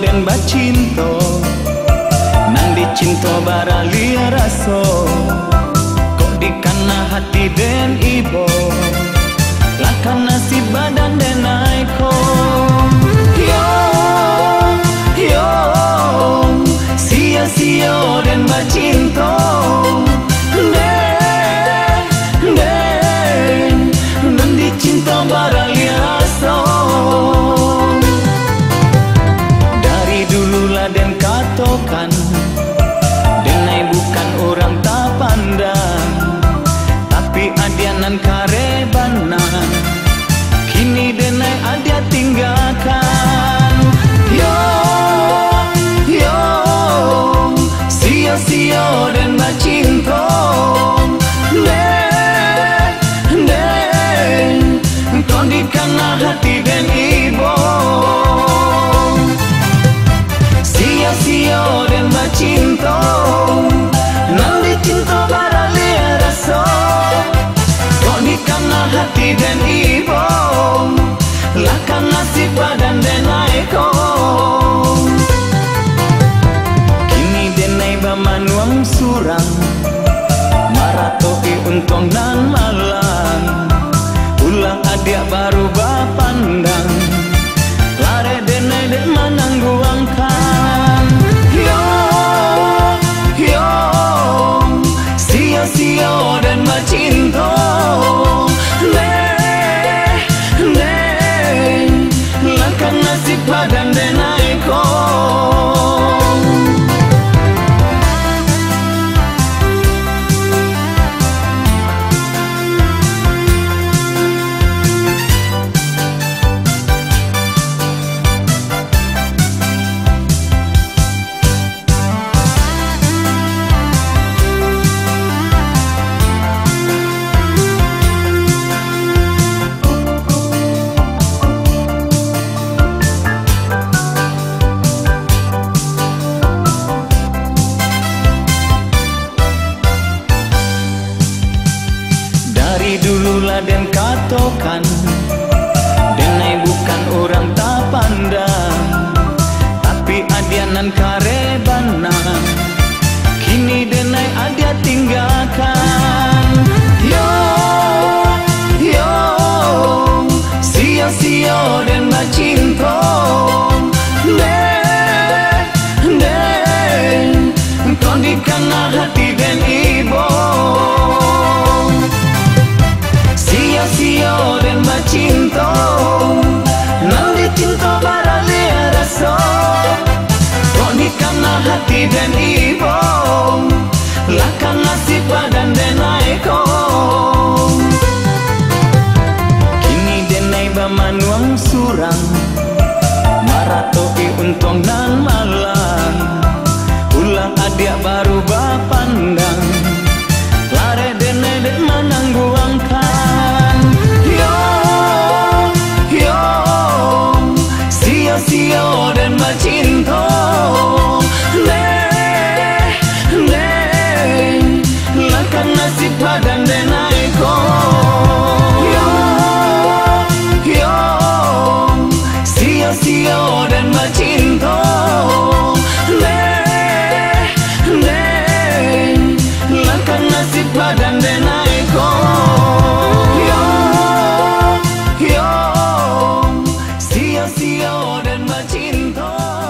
den bacinto nang dicinto bara lia raso kok dikana hati den ibo lakan nasib badan den aiko yo yo sia-sia den bacinto den nang dicinto bara lia raso dan katokan denai bukan orang tak pandang tapi adianan karebana kini denai adia tinggalkan yo yo sia-sia dan bacinto den kondikana hati den ibo sia-sia dan bacinto nang dicinto bara lia raso kok dikana hati dan ibo lakan nasib badan den aiko kini denai bamanuang surang maratoi untong nan malang ulang adia baru bapandang lare denai den manangguangkan sia-sia dan bacinto lakan nasib badan den aiko dululah den katokan denai bukan orang tak pandang tapi adianan karebana kini denai adia tinggalkan yo yo sia-sia den bacinto den kondikana hati den ibo sia-sia dan bacinto nang dicinto bara lia raso kok dikana hati den ibo lakan nasib badan den aiko kini denai bamanuang surang maratoi untong nan malang ulang adia baru bapandang lare denai den manangguangkan sia-sia dan bacinto lakan nasib badan den aiko yo sia-sia dan bacinto lakan nasib badan den aiko sia-sia dan bacinto